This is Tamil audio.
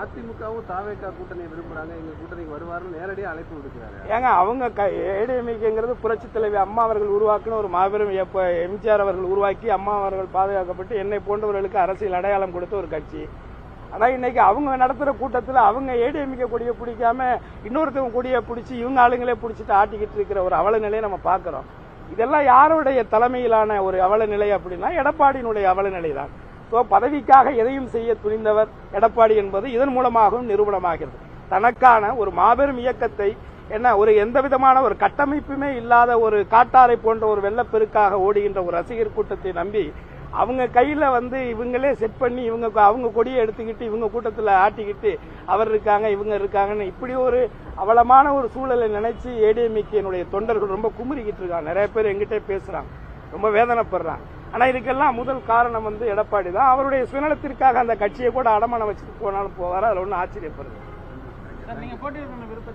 அதிமுகவும் தாவேகா கூட்டணி விரும்புறாங்க, எங்க கூட்டணிக்கு வருவாருன்னு நேரடியாக அழைப்பு விடுக்கிறாங்க. ஏங்க அவங்க ஏடிஎம்கேங்கிறது புரட்சி தலைவி அம்மா அவர்கள் உருவாக்கின ஒரு மாபெரும் எம்ஜிஆர் அவர்கள் உருவாக்கி அம்மா அவர்கள் பாதுகாக்கப்பட்டு என்னை போன்றவர்களுக்கு அரசியல் அடையாளம் கொடுத்த ஒரு கட்சி. ஆனா இன்னைக்கு அவங்க நடத்துற கூட்டத்தில் அவங்க ஏடிஎம்கே கொடியை பிடிக்காம இன்னொருத்தவங்க கொடியை பிடிச்சி இவங்க ஆளுங்களே பிடிச்சிட்டு ஆட்டிக்கிட்டு இருக்கிற ஒரு அவல நிலையை நம்ம பாக்குறோம். இதெல்லாம் யாருடைய தலைமையிலான ஒரு அவல நிலை அப்படின்னா எடப்பாடியினுடைய அவல நிலை தான். பதவிக்காக எதையும் செய்ய துணிந்தவர் எடப்பாடி என்பது இதன் மூலமாகவும் நிரூபணமாகிறது. தனக்கான ஒரு மாபெரும் இயக்கத்தை ஒரு எந்த விதமான ஒரு கட்டமைப்புமே இல்லாத ஒரு காட்டாரை போன்ற ஒரு வெள்ளப்பெருக்காக ஓடுகின்ற ஒரு ரசிகர் கூட்டத்தை நம்பி அவங்க கையில இவங்களே செட் பண்ணி அவங்க கொடியை எடுத்துக்கிட்டு இவங்க கூட்டத்தில் ஆட்டிக்கிட்டு அவர் இருக்காங்க இவங்க இருக்காங்கன்னு இப்படி ஒரு அவலமான ஒரு சூழலை நினைச்சு ஏடிஎம்கே தொண்டர்கள் ரொம்ப குமுறிக்கிட்டு இருக்காங்க. நிறைய பேர் எங்கிட்டே பேசுறாங்க, ரொம்ப வேதனைப்படுறாங்க. ஆனா இதுக்கெல்லாம் முதல் காரணம் எடப்பாடி தான். அவருடைய சுயநலத்திற்காக அந்த கட்சியை கூட அடமானம் வச்சுட்டு போனாலும் போவார். அதுல ஒன்னும் ஆச்சரியப்படுது.